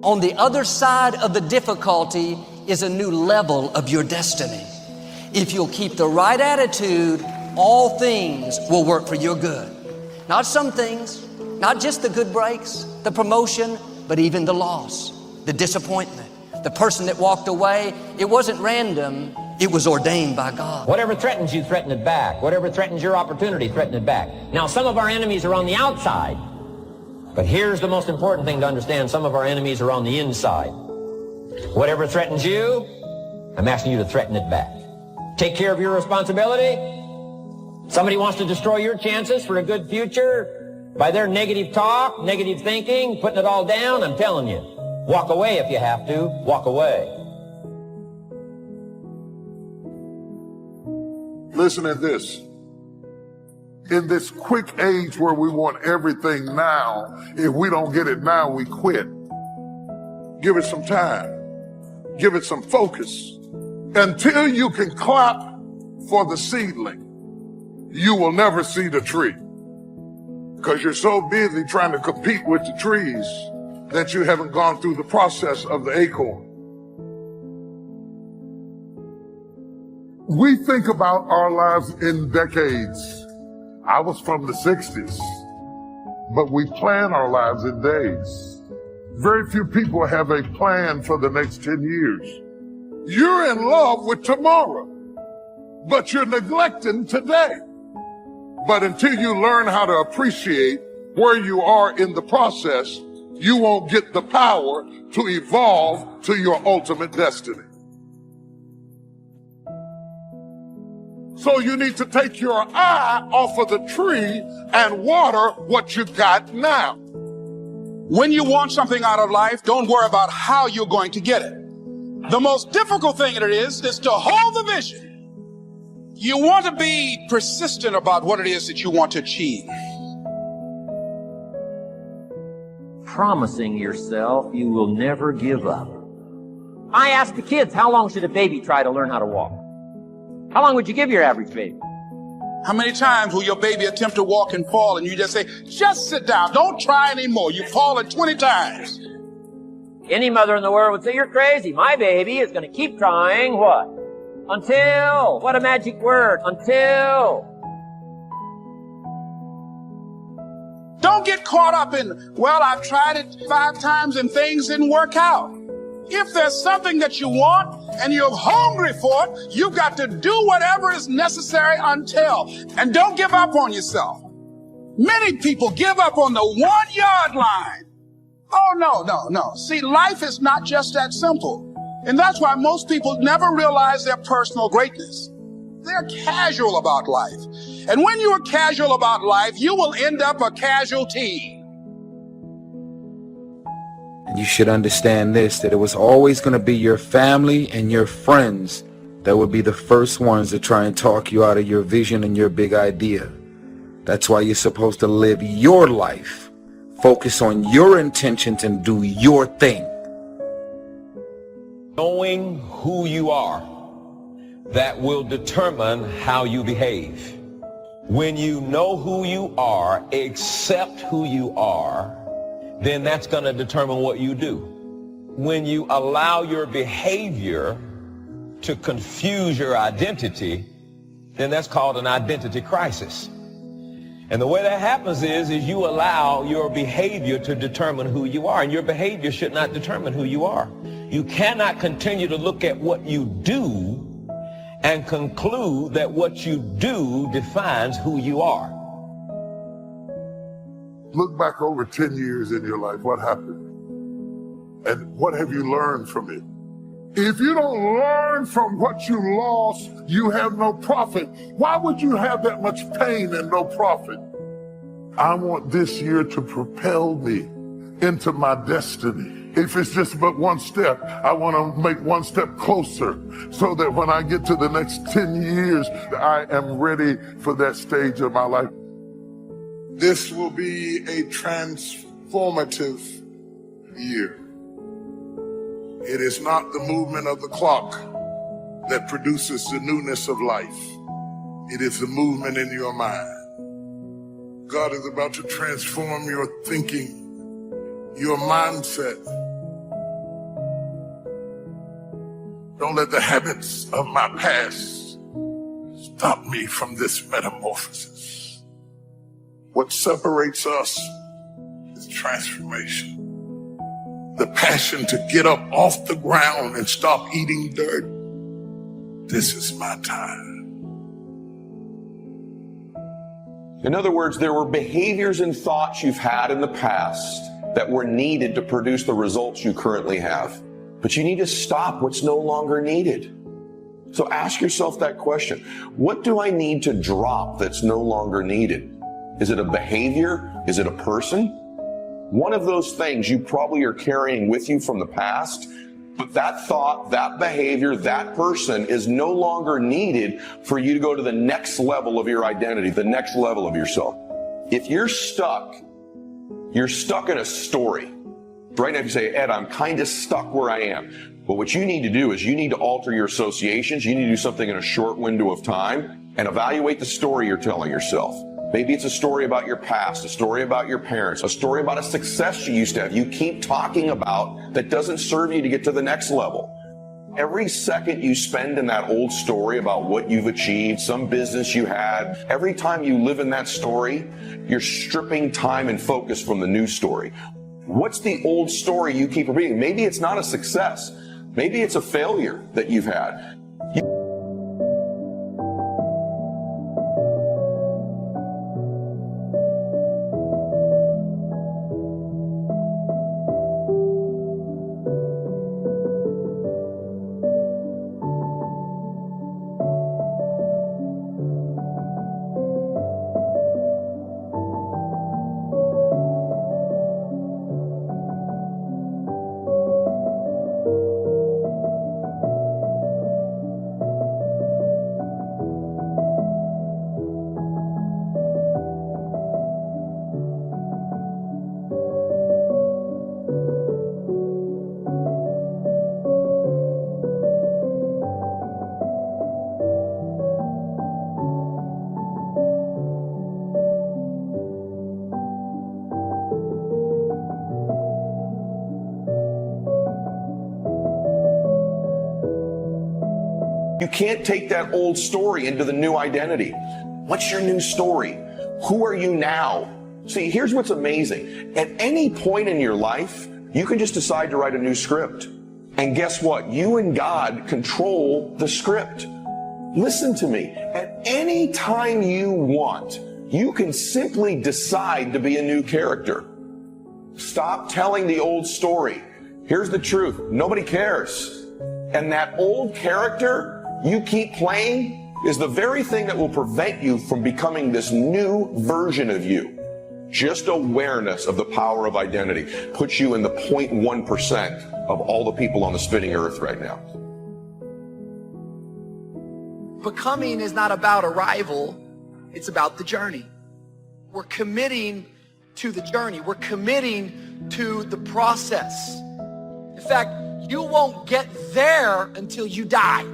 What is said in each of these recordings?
On the other side of the difficulty is a new level of your destiny. If you'll keep the right attitude, all things will work for your good. Not some things, not just the good breaks, the promotion, but even the loss, the disappointment. The person that walked away, it wasn't random, it was ordained by God. Whatever threatens you, threaten it back. Whatever threatens your opportunity, threaten it back. Now, some of our enemies are on the outside, but here's the most important thing to understand. Some of our enemies are on the inside. Whatever threatens you, I'm asking you to threaten it back. Take care of your responsibility. Somebody wants to destroy your chances for a good future by their negative talk, negative thinking, putting it all down. I'm telling you, walk away if you have to. Walk away. Listen at this. In this quick age where we want everything now, if we don't get it now, we quit. Give it some time. Give it some focus. Until you can clap for the seedling, you will never see the tree. Because you're so busy trying to compete with the trees that you haven't gone through the process of the acorn. We think about our lives in decades. I was from the 60s, but we plan our lives in days. Very few people have a plan for the next 10 years. You're in love with tomorrow, but you're neglecting today. But until you learn how to appreciate where you are in the process, you won't get the power to evolve to your ultimate destiny. So you need to take your eye off of the tree and water what you got now. When you want something out of life, don't worry about how you're going to get it. The most difficult thing it is to hold the vision. You want to be persistent about what it is that you want to achieve. Promising yourself you will never give up. I ask the kids, how long should a baby try to learn how to walk? How long would you give your average baby? How many times will your baby attempt to walk and fall and you just say, just sit down, don't try anymore. You've fallen 20 times. Any mother in the world would say, you're crazy. My baby is going to keep trying what? Until. What a magic word. Until. Don't get caught up in, well, I've tried it 5 times and things didn't work out. If there's something that you want and you're hungry for it, you've got to do whatever is necessary until. And don't give up on yourself. Many people give up on the 1-yard line. Oh, no. See, life is not just that simple. And that's why most people never realize their personal greatness. They're casual about life. And when you are casual about life, you will end up a casualty. And you should understand this, that it was always going to be your family and your friends that would be the first ones to try and talk you out of your vision and your big idea. That's why you're supposed to live your life. Focus on your intentions and do your thing. Knowing who you are, that will determine how you behave. When you know who you are, accept who you are, then that's going to determine what you do. When you allow your behavior to confuse your identity, then that's called an identity crisis. And the way that happens is you allow your behavior to determine who you are, and your behavior should not determine who you are. You cannot continue to look at what you do and conclude that what you do defines who you are. Look back over 10 years in your life. What happened? And what have you learned from it? If you don't learn from what you lost, you have no profit. Why would you have that much pain and no profit? I want this year to propel me into my destiny. If it's just but one step, I want to make one step closer so that when I get to the next 10 years, I am ready for that stage of my life. This will be a transformative year. It is not the movement of the clock that produces the newness of life. It is the movement in your mind. God is about to transform your thinking, your mindset, Don't let the habits of my past stop me from this metamorphosis. What separates us is transformation. The passion to get up off the ground and stop eating dirt. This is my time. In other words, there were behaviors and thoughts you've had in the past that were needed to produce the results you currently have. But you need to stop what's no longer needed. So ask yourself that question. What do I need to drop that's no longer needed? Is it a behavior? Is it a person? One of those things you probably are carrying with you from the past, but that thought, that behavior, that person is no longer needed for you to go to the next level of your identity, the next level of yourself. If you're stuck in a story. Right now, if you say, Ed, I'm kind of stuck where I am. But what you need to do is you need to alter your associations. You need to do something in a short window of time and evaluate the story you're telling yourself. Maybe it's a story about your past, a story about your parents, a story about a success you used to have. You keep talking about that doesn't serve you to get to the next level. Every second you spend in that old story about what you've achieved, some business you had, every time you live in that story, you're stripping time and focus from the new story. What's the old story you keep repeating? Maybe it's not a success. Maybe it's a failure that you've had. You can't take that old story into the new identity. What's your new story? Who are you now? See, here's what's amazing. At any point in your life, you can just decide to write a new script. And guess what? You and God control the script. Listen to me. At any time you want, you can simply decide to be a new character. Stop telling the old story. Here's the truth. Nobody cares. And that old character you keep playing is the very thing that will prevent you from becoming this new version of you. Just awareness of the power of identity puts you in the 0.1% of all the people on the spinning earth right now. Becoming is not about arrival, it's about the journey. We're committing to the journey. We're committing to the process. In fact, you won't get there until you die.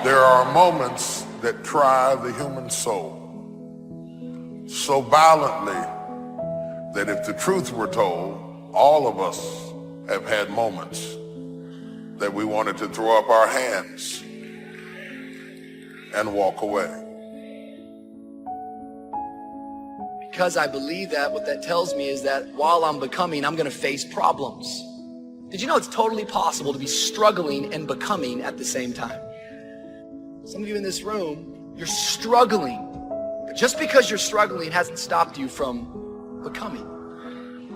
There are moments that try the human soul so violently that if the truth were told, all of us have had moments that we wanted to throw up our hands and walk away. Because I believe that, what that tells me is that while I'm becoming, I'm going to face problems. Did you know it's totally possible to be struggling and becoming at the same time? Some of you in this room, you're struggling. But just because you're struggling hasn't stopped you from becoming.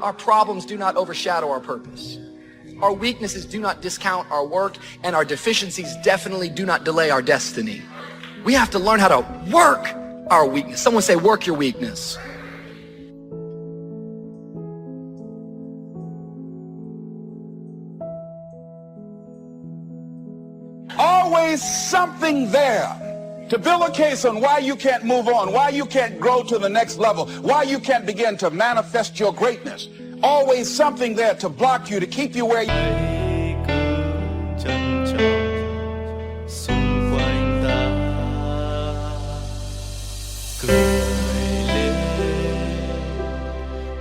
Our problems do not overshadow our purpose. Our weaknesses do not discount our work, and our deficiencies definitely do not delay our destiny. We have to learn how to work our weakness. Someone say, work your weakness. Always something there to build a case on why you can't move on, why you can't grow to the next level, why you can't begin to manifest your greatness. Always something there to block you, to keep you where you...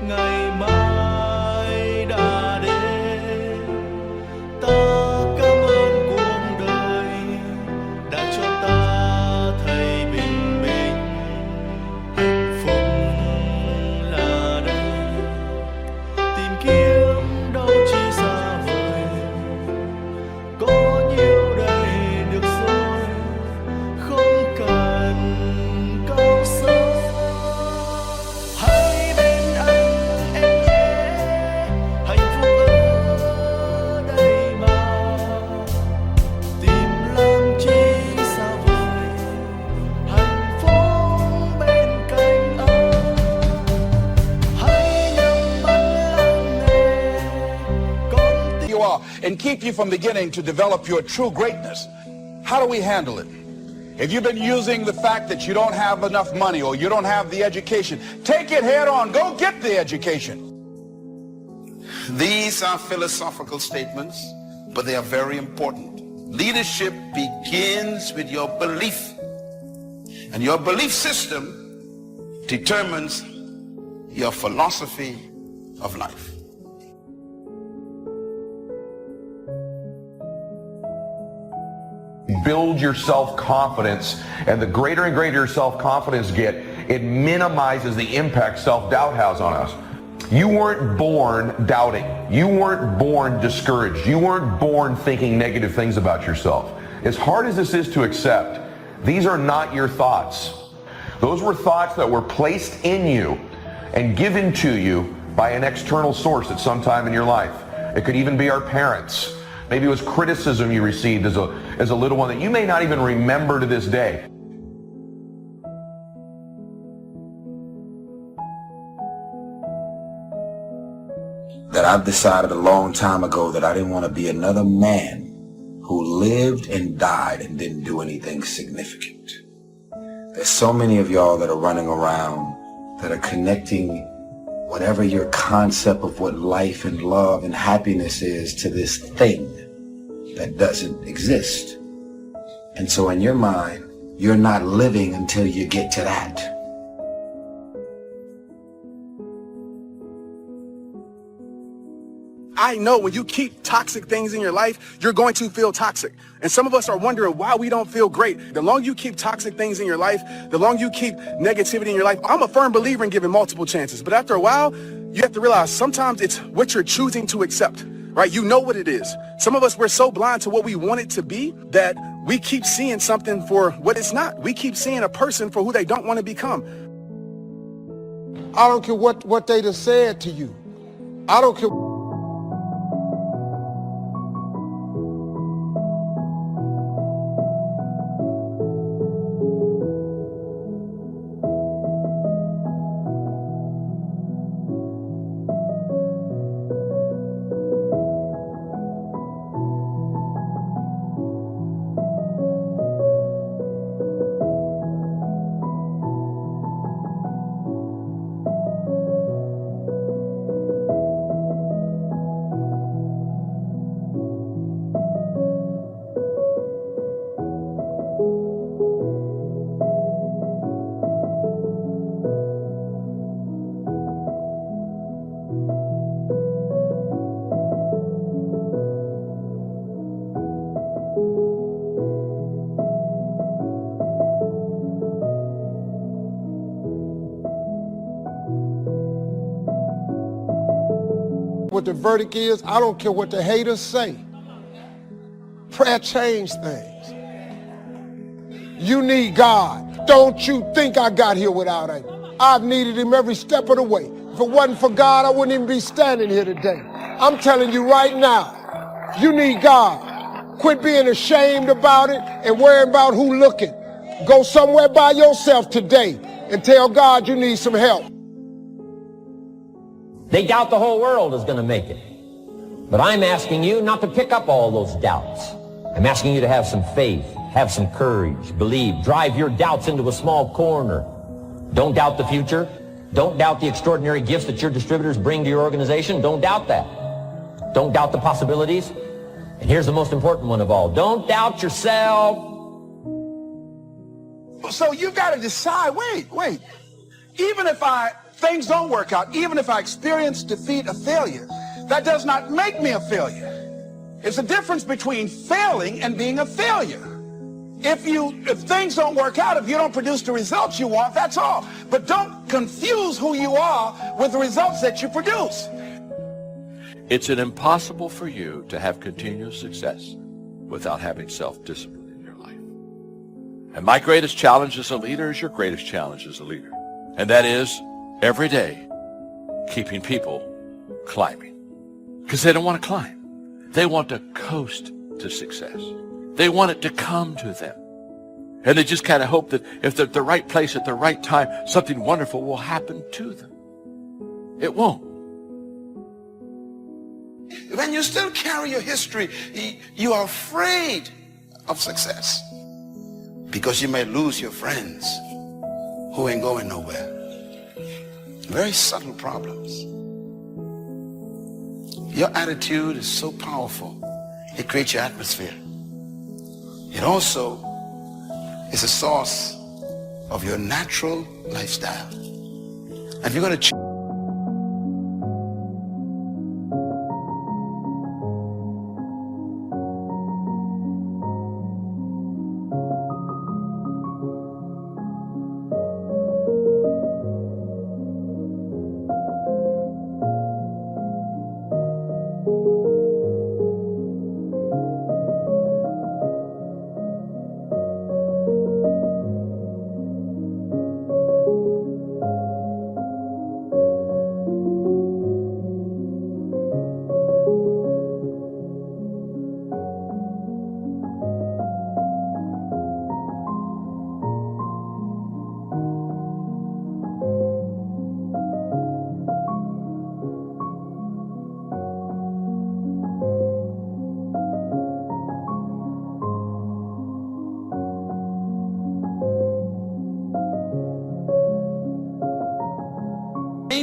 ngày mai đã đến, ta and keep you from beginning to develop your true greatness. How do we handle it? If you've been using the fact that you don't have enough money or you don't have the education, take it head on. Go get the education. These are philosophical statements, but they are very important. Leadership begins with your belief, and your belief system determines your philosophy of life. Build your self-confidence, and the greater and greater your self-confidence get, it minimizes the impact self-doubt has on us. You weren't born doubting. You weren't born discouraged. You weren't born thinking negative things about yourself. As hard as this is to accept, these are not your thoughts. Those were thoughts that were placed in you and given to you by an external source at some time in your life. It could even be our parents. Maybe it was criticism you received as a little one that you may not even remember to this day. That I've decided a long time ago that I didn't want to be another man who lived and died and didn't do anything significant. There's so many of y'all that are running around that are connecting whatever your concept of what life and love and happiness is to this thing that doesn't exist. And so in your mind, you're not living until you get to that. I know when you keep toxic things in your life, you're going to feel toxic. And some of us are wondering why we don't feel great. The longer you keep toxic things in your life, the longer you keep negativity in your life. I'm a firm believer in giving multiple chances. But after a while, you have to realize sometimes it's what you're choosing to accept, right? You know what it is. Some of us, we're so blind to what we want it to be that we keep seeing something for what it's not. We keep seeing a person for who they don't want to become. I don't care what they just said to you. I don't care. What the verdict is, I don't care what the haters say. Prayer changed things. You need God. Don't you think I got here without him. I've needed him every step of the way. If it wasn't for God, I wouldn't even be standing here today. I'm telling you right now, you need God. Quit being ashamed about it and worrying about who looking. Go somewhere by yourself today and tell God you need some help. They doubt the whole world is going to make it. But I'm asking you not to pick up all those doubts. I'm asking you to have some faith, have some courage, believe, drive your doubts into a small corner. Don't doubt the future. Don't doubt the extraordinary gifts that your distributors bring to your organization. Don't doubt that. Don't doubt the possibilities. And here's the most important one of all. Don't doubt yourself. So you've got to decide, wait. Even if things don't work out, even if I experience defeat or failure, that does not make me a failure. It's a difference between failing and being a failure. If things don't work out, if you don't produce the results you want, that's all. But don't confuse who you are with the results that you produce. It's impossible for you to have continuous success without having self-discipline in your life. And my greatest challenge as a leader is your greatest challenge as a leader. And that is every day keeping people climbing. Because they don't want to climb. They want to coast to success. They want it to come to them. And they just kind of hope that if they're at the right place at the right time, something wonderful will happen to them. It won't. and you still carry your history, you are afraid of success because you may lose your friends who ain't going nowhere. Very subtle problems. Your attitude is so powerful. It creates your atmosphere. It also is a source of your natural lifestyle. And if you're going to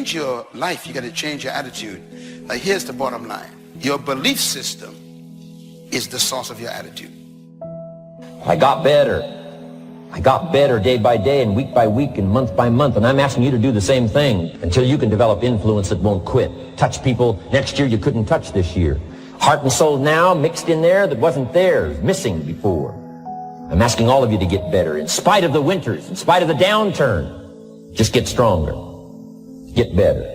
change your life, you got to change your attitude. Like, here's the bottom line. Your belief system is the source of your attitude. I got better. I got better day by day and week by week and month by month, and I'm asking you to do the same thing until you can develop influence that won't quit. Touch people next year you couldn't touch this year. Heart and soul now mixed in there that wasn't there, missing before. I'm asking all of you to get better in spite of the winters, in spite of the downturn. Just get stronger. Get better.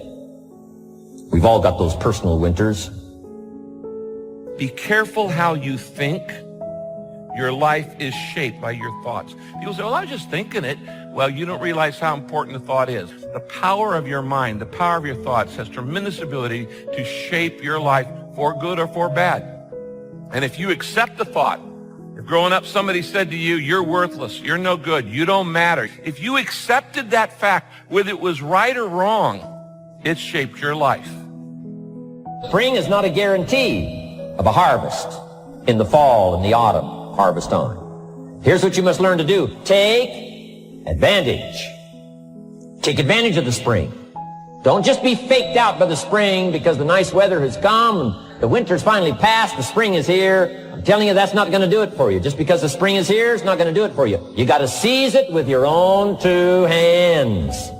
We've all got those personal winters. Be careful how you think. Your life is shaped by your thoughts. People say, well, I was just thinking it. Well, you don't realize how important the thought is. The power of your mind, the power of your thoughts has tremendous ability to shape your life for good or for bad. And if you accept the thought, if growing up somebody said to you, you're worthless, you're no good, you don't matter. If you accepted that fact, whether it was right or wrong, it shaped your life. Spring is not a guarantee of a harvest in the fall and the autumn harvest time. Here's what you must learn to do. Take advantage. Take advantage of the spring. Don't just be faked out by the spring because the nice weather has come and the winter's finally passed, the spring is here. I'm telling you, that's not going to do it for you. Just because the spring is here, it's not going to do it for you. You got to seize it with your own two hands.